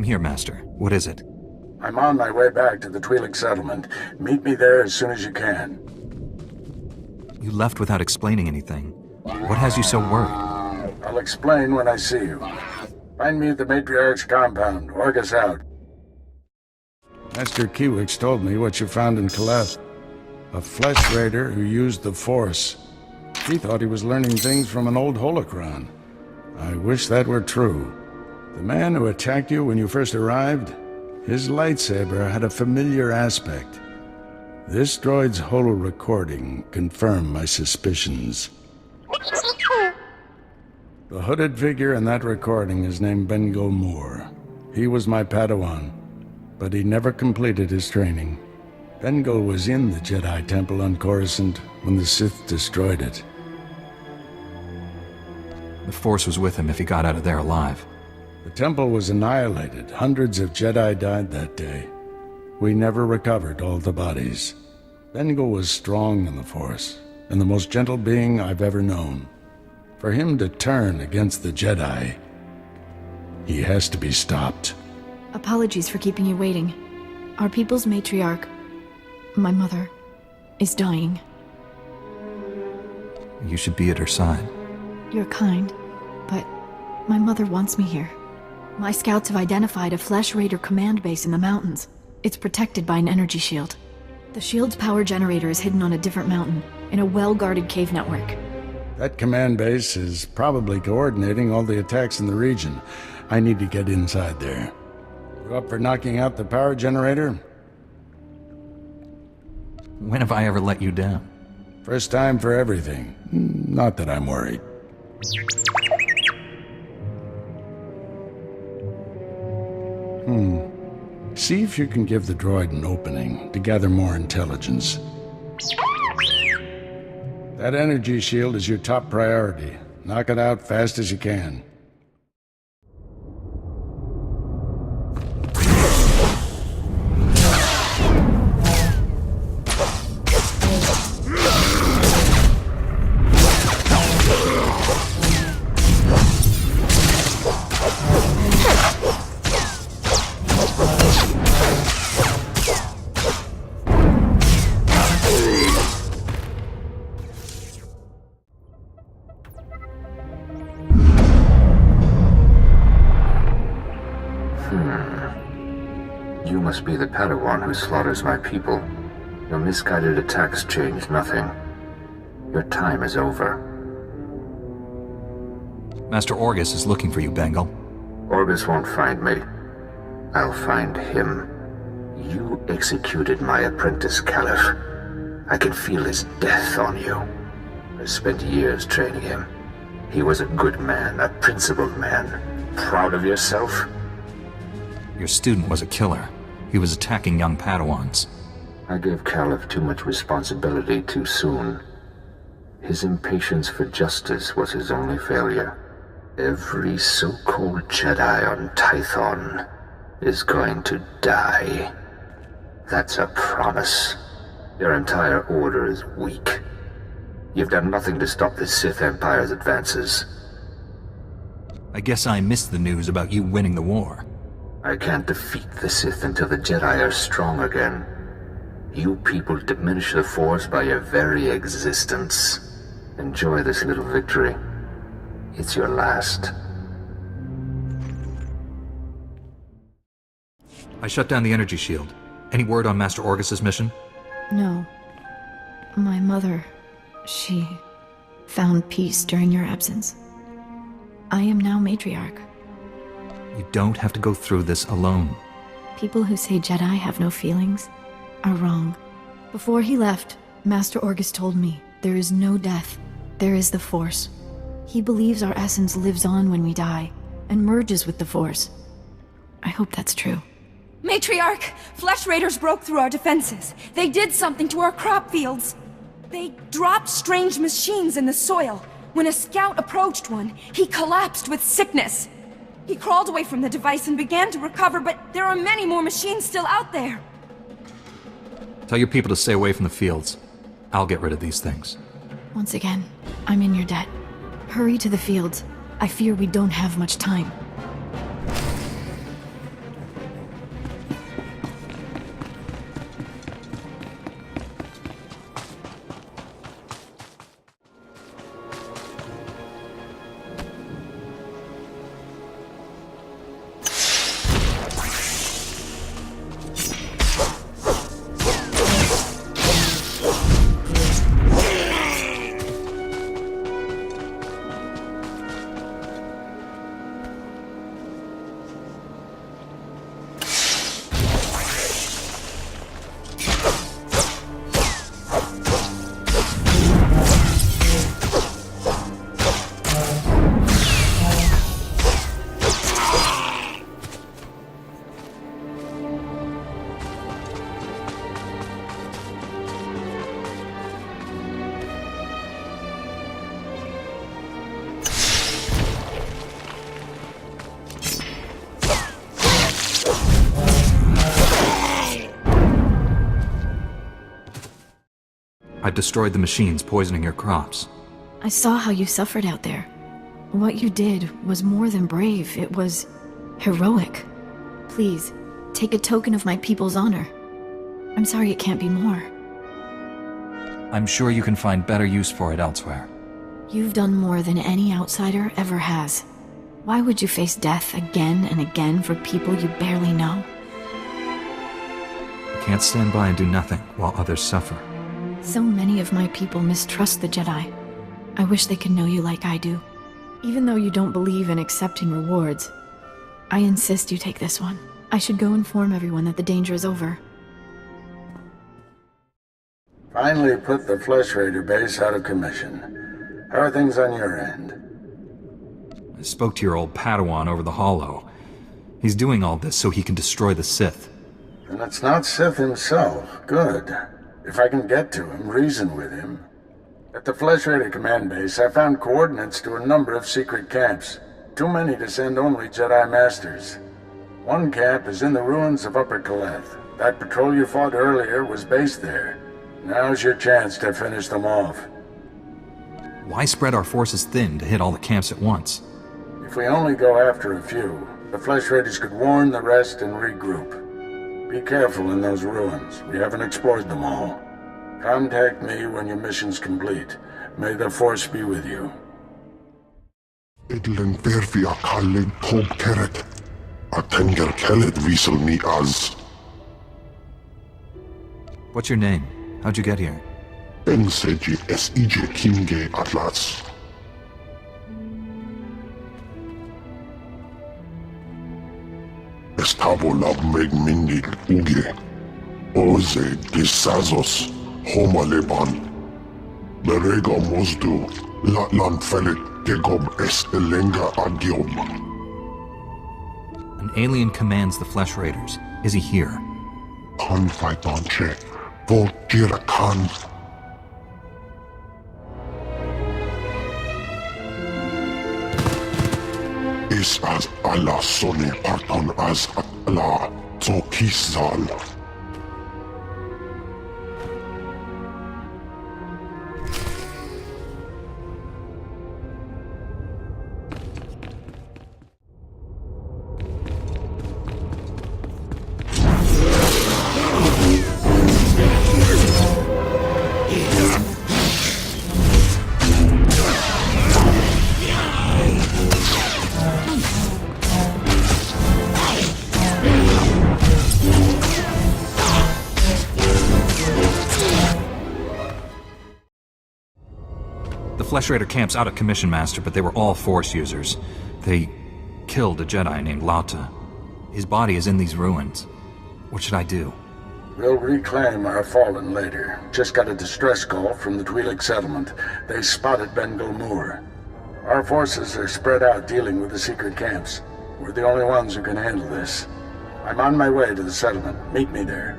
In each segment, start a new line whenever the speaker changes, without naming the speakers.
here, Master. What is it?
I'm on my way back to the Twi'lek settlement. Meet me there as soon as you can.
You left without explaining anything. What has you so worried?
I'll explain when I see you. Find me at the Matriarch's compound. Orgus out. Master Kiwix told me what you found in Caleth. A flesh raider who used the Force. He thought he was learning things from an old holocron. I wish that were true. The man who attacked you when you first arrived, his lightsaber had a familiar aspect. This droid's holo recording confirmed my suspicions. The hooded figure in that recording is named Bengo Moore. He was my Padawan, but he never completed his training. Bengo was in the Jedi Temple on Coruscant when the Sith destroyed it.
The Force was with him if he got out of there alive.
The temple was annihilated. Hundreds of Jedi died that day. We never recovered all the bodies. Bengal was strong in the Force, and the most gentle being I've ever known. For him to turn against the Jedi, he has to be stopped.
Apologies for keeping you waiting. Our people's matriarch, my mother, is dying.
You should be at her side.
You're kind, but my mother wants me here. My scouts have identified a Flesh Raider command base in the mountains. It's protected by an energy shield. The shield's power generator is hidden on a different mountain, in a well-guarded cave network.
That command base is probably coordinating all the attacks in the region. I need to get inside there. You up for knocking out the power generator?
When have I ever let you down?
First time for everything. Not that I'm worried. See if you can give the droid an opening to gather more intelligence. That energy shield is your top priority. Knock it out fast as you can.
You must be the Padawan who slaughters my people. Your misguided attacks change nothing. Your time is over.
Master Orgus is looking for you, Bengal.
Orgus won't find me. I'll find him. You executed my apprentice, Caliph. I can feel his death on you. I spent years training him. He was a good man, a principled man. Proud of yourself?
Your student was a killer. He was attacking young Padawans.
I gave Caliph too much responsibility too soon. His impatience for justice was his only failure. Every so-called Jedi on Tython is going to die. That's a promise. Your entire order is weak. You've done nothing to stop the Sith Empire's advances.
I guess I missed the news about you winning the war.
I can't defeat the Sith until the Jedi are strong again. You people diminish the Force by your very existence. Enjoy this little victory. It's your last.
I shut down the energy shield. Any word on Master Orgus's mission?
No. My mother, she found peace during your absence. I am now matriarch.
You don't have to go through this alone.
People who say Jedi have no feelings are wrong. Before he left, Master Orgus told me there is no death. There is the Force. He believes our essence lives on when we die and merges with the Force. I hope that's true.
Matriarch! Flesh Raiders broke through our defenses. They did something to our crop fields. They dropped strange machines in the soil. When a scout approached one, he collapsed with sickness. He crawled away from the device and began to recover, but there are many more machines still out there.
Tell your people to stay away from the fields. I'll get rid of these things.
Once again, I'm in your debt. Hurry to the fields. I fear we don't have much time.
I destroyed the machines poisoning your crops.
I saw how you suffered out there. What you did was more than brave, it was heroic. Please, take a token of my people's honor. I'm sorry it can't be more.
I'm sure you can find better use for it elsewhere.
You've done more than any outsider ever has. Why would you face death again and again for people you barely know?
I can't stand by and do nothing while others suffer.
So many of my people mistrust the Jedi. I wish they could know you like I do. Even though you don't believe in accepting rewards, I insist you take this one. I should go inform everyone that the danger is over.
Finally put the Flesh Raider base out of commission. How are things on your end?
I spoke to your old Padawan over the Hollow. He's doing all this so he can destroy the Sith.
And it's not Sith himself. Good. If I can get to him, reason with him. At the Flesh Raider command base, I found coordinates to a number of secret camps. Too many to send only Jedi Masters. One camp is in the ruins of Upper Kaleth. That patrol you fought earlier was based there. Now's your chance to finish them off.
Why spread our forces thin to hit all the camps at once?
If we only go after a few, the Flesh Raiders could warn the rest and regroup. Be careful in those ruins. We haven't explored them all. Contact me when your mission's complete. May the Force be with you.
Edlen verfi a kallen Tom Keret. A tenger kellet wiesel ni az.
What's your name? How'd you get here?
Ben seji es ije kinge atlas. Estavo lab meg mindig uge. Oze disazos homa leban. Berega mozdu. Latlan felet tegob es elenga agiob.
An alien commands the Flesh Raiders. Is he here?
Kan faitanche. Vol jira kan. Es as Allah sone parton as Allah Zokizal.
The Flesh Raider camp's out of commission, Master, but they were all Force users. They killed a Jedi named Lauta. His body is in these ruins. What should I do?
We'll reclaim our fallen later. Just got a distress call from the Twi'lek settlement. They spotted Ben Gulmur. Our forces are spread out dealing with the secret camps. We're the only ones who can handle this. I'm on my way to the settlement. Meet me there.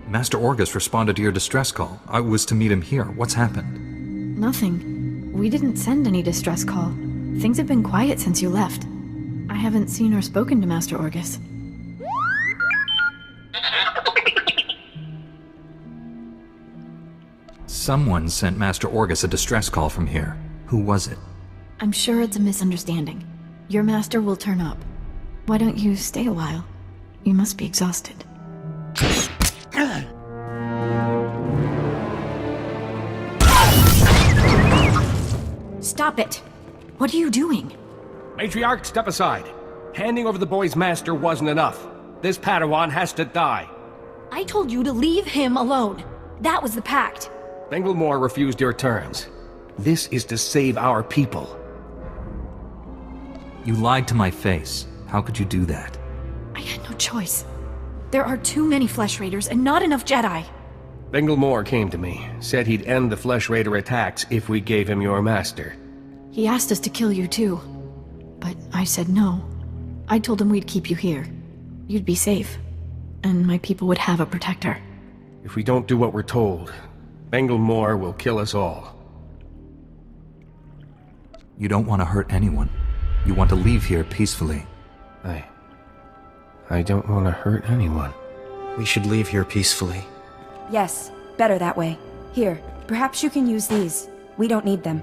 Master Orgus responded to your distress call. I was to meet him here. What's happened?
Nothing. We didn't send any distress call. Things have been quiet since you left. I haven't seen or spoken to Master Orgus.
Someone sent Master Orgus a distress call from here. Who was it?
I'm sure it's a misunderstanding. Your master will turn up. Why don't you stay a while? You must be exhausted. Stop it! What are you doing?
Matriarch, step aside. Handing over the boy's master wasn't enough. This Padawan has to die.
I told you to leave him alone. That was the pact.
Bengilmore refused your terms. This is to save our people.
You lied to my face. How could you do that?
I had no choice. There are too many Flesh Raiders and not enough Jedi.
Bengilmore came to me, said he'd end the Flesh Raider attacks if we gave him your master.
He asked us to kill you too. But I said no. I told him we'd keep you here. You'd be safe. And my people would have a protector.
If we don't do what we're told, Bengilmore will kill us all.
You don't want to hurt anyone. You want to leave here peacefully.
I don't want to hurt anyone.
We should leave here peacefully.
Yes, better that way. Here, perhaps you can use these. We don't need them.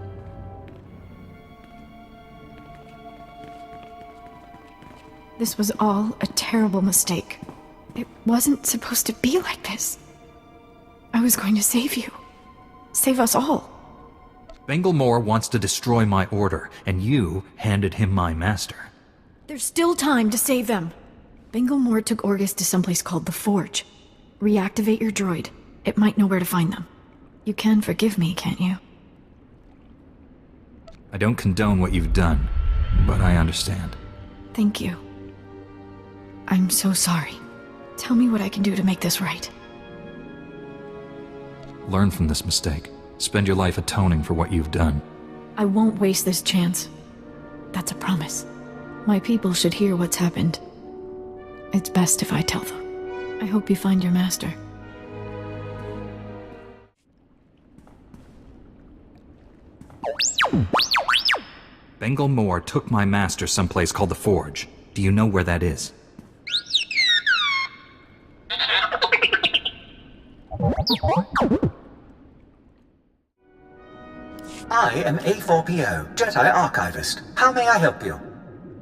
This was all a terrible mistake. It wasn't supposed to be like this. I was going to save you. Save us all.
Bengal Moore wants to destroy my order, and you handed him my master.
There's still time to save them. Bengal Moore took Orgus to someplace called the Forge. Reactivate your droid. It might know where to find them. You can forgive me, can't you?
I don't condone what you've done, but I understand.
Thank you. I'm so sorry. Tell me what I can do to make this right.
Learn from this mistake. Spend your life atoning for what you've done.
I won't waste this chance. That's a promise. My people should hear what's happened. It's best if I tell them. I hope you find your master.
Bengal Moore took my master someplace called the Forge. Do you know where that is?
I am A4PO, Jedi Archivist. How may I help you?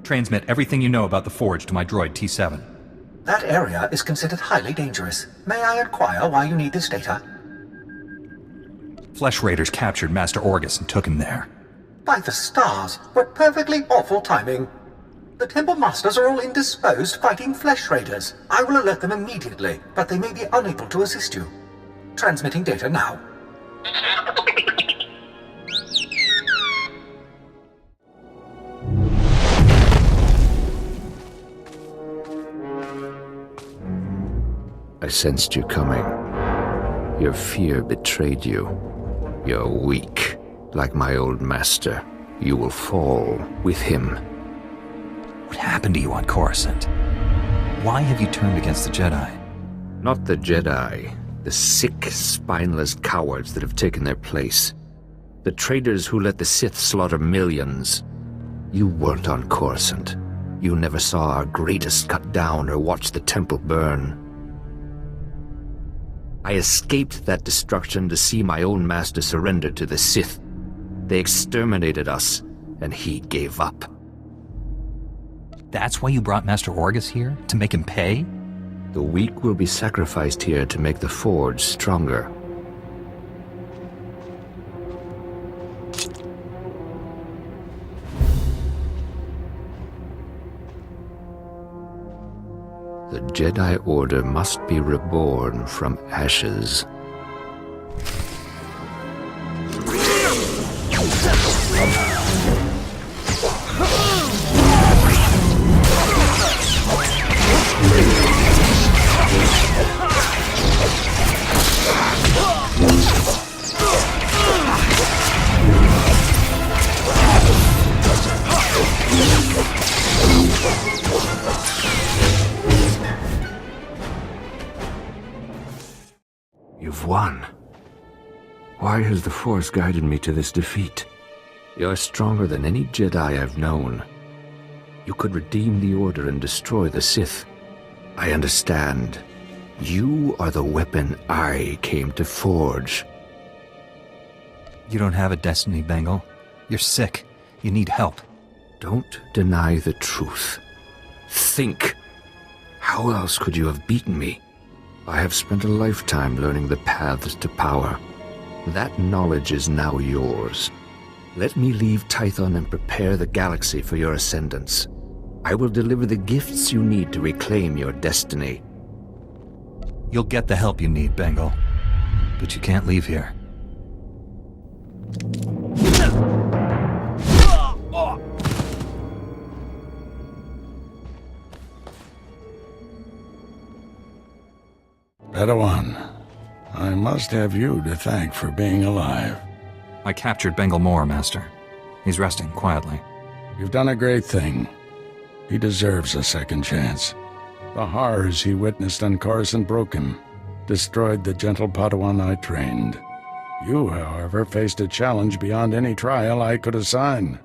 Transmit everything you know about the Forge to my droid T7.
That area is considered highly dangerous. May I inquire why you need this data?
Flesh Raiders captured Master Orgus and took him there.
By the stars, what perfectly awful timing. The Temple Masters are all indisposed fighting Flesh Raiders. I will alert them immediately, but they may be unable to assist you. Transmitting data now.
I sensed you coming. Your fear betrayed you. You're weak. Like my old master. You will fall with him.
What happened to you on Coruscant? Why have you turned against the Jedi?
Not the Jedi. The sick, spineless cowards that have taken their place. The traitors who let the Sith slaughter millions. You weren't on Coruscant. You never saw our greatest cut down or watched the temple burn. I escaped that destruction to see my own master surrender to the Sith. They exterminated us, and he gave up.
That's why you brought Master Orgus here? To make him pay?
The weak will be sacrificed here to make the Forge stronger. The Jedi Order must be reborn from ashes. You've won. Why has the Force guided me to this defeat? You're stronger than any Jedi I've known. You could redeem the Order and destroy the Sith. I understand. You are the weapon I came to forge.
You don't have a destiny, Bengal. You're sick. You need help.
Don't deny the truth. Think. How else could you have beaten me? I have spent a lifetime learning the paths to power. That knowledge is now yours. Let me leave Tython and prepare the galaxy for your ascendance. I will deliver the gifts you need to reclaim your destiny.
You'll get the help you need, Bengal. But you can't leave here.
Padawan, I must have you to thank for being alive.
I captured Bengal Moore, Master. He's resting quietly.
You've done a great thing. He deserves a second chance. The horrors he witnessed on Coruscant broke him, destroyed the gentle Padawan I trained. You, however, faced a challenge beyond any trial I could assign.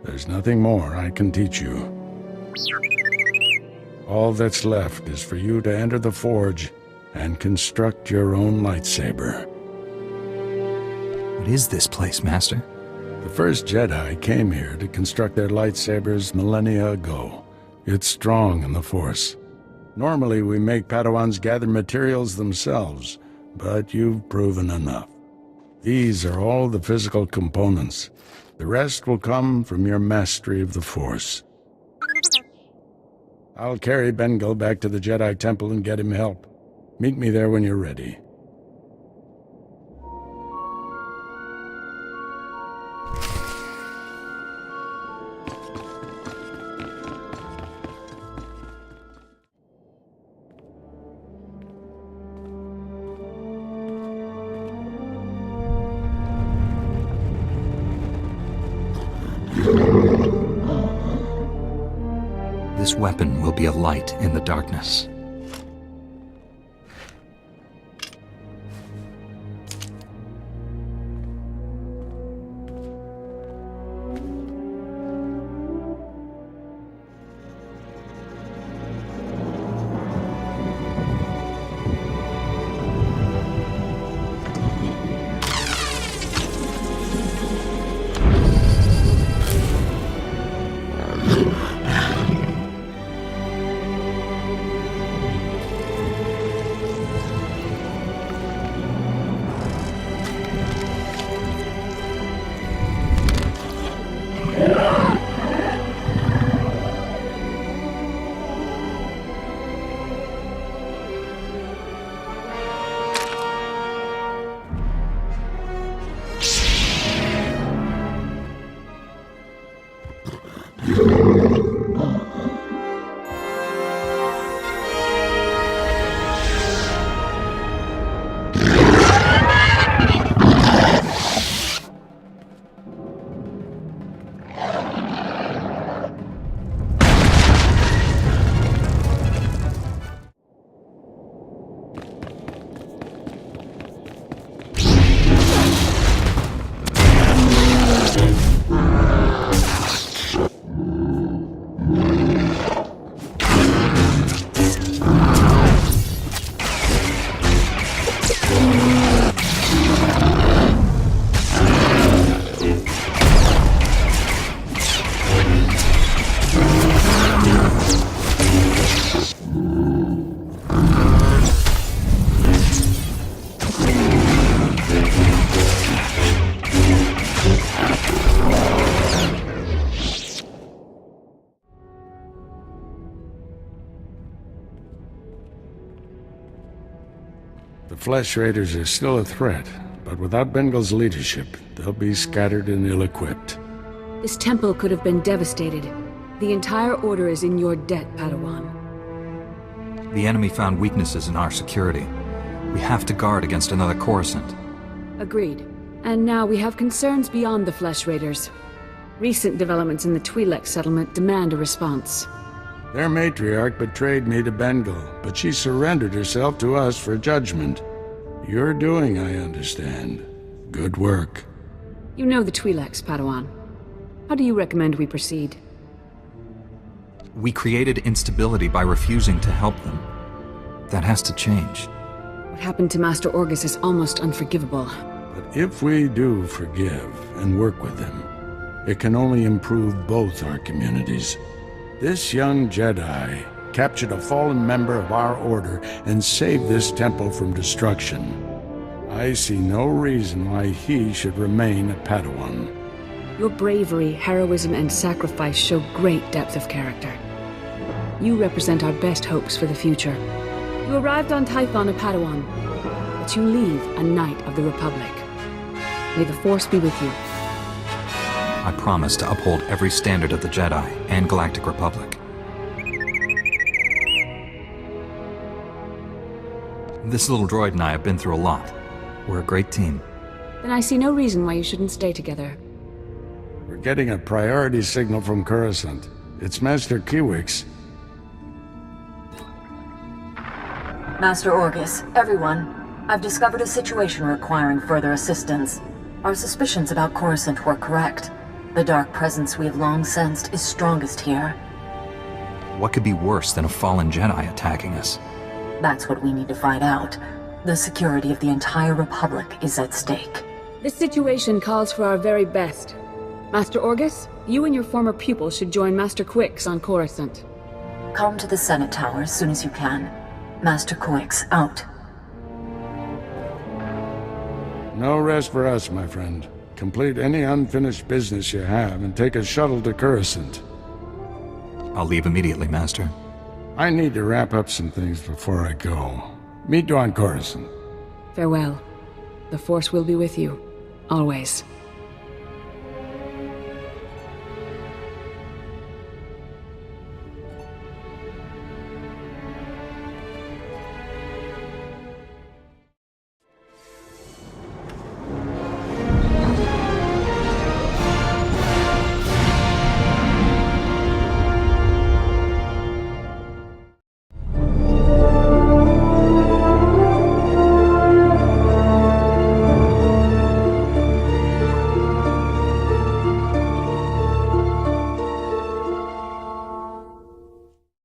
There's nothing more I can teach you. All that's left is for you to enter the forge and construct your own lightsaber.
What is this place, Master?
The first Jedi came here to construct their lightsabers millennia ago. It's strong in the Force. Normally we make Padawans gather materials themselves, but you've proven enough. These are all the physical components. The rest will come from your mastery of the Force. I'll carry Bengal back to the Jedi Temple and get him help. Meet me there when you're ready.
This weapon will be a light in the darkness.
The Flesh Raiders are still a threat, but without Bengal's leadership, they'll be scattered and ill-equipped.
This temple could have been devastated. The entire order is in your debt, Padawan.
The enemy found weaknesses in our security. We have to guard against another Coruscant.
Agreed. And now we have concerns beyond the Flesh Raiders. Recent developments in the Twi'lek settlement demand a response.
Their matriarch betrayed me to Bengal, but she surrendered herself to us for judgment. You're doing, I understand. Good work.
You know the Twi'leks, Padawan. How do you recommend we proceed?
We created instability by refusing to help them. That has to change.
What happened to Master Orgus is almost unforgivable.
But if we do forgive and work with them, it can only improve both our communities. This young Jedi captured a fallen member of our order and saved this temple from destruction. I see no reason why he should remain a Padawan.
Your bravery, heroism, and sacrifice show great depth of character. You represent our best hopes for the future. You arrived on Tython a Padawan, but you leave a Knight of the Republic. May the Force be with you.
I promise to uphold every standard of the Jedi and Galactic Republic. This little droid and I have been through a lot. We're a great team.
Then I see no reason why you shouldn't stay together.
We're getting a priority signal from Coruscant. It's Master Kiwix.
Master Orgus, everyone, I've discovered a situation requiring further assistance. Our suspicions about Coruscant were correct. The dark presence we have long sensed is strongest here.
What could be worse than a fallen Jedi attacking us?
That's what we need to find out. The security of the entire Republic is at stake.
This situation calls for our very best. Master Orgus, you and your former pupil should join Master Quix on Coruscant.
Come to the Senate Tower as soon as you can. Master Quix, out.
No rest for us, my friend. Complete any unfinished business you have and take a shuttle to Coruscant.
I'll leave immediately, Master.
I need to wrap up some things before I go. Meet you on Coruscant.
Farewell. The Force will be with you. Always.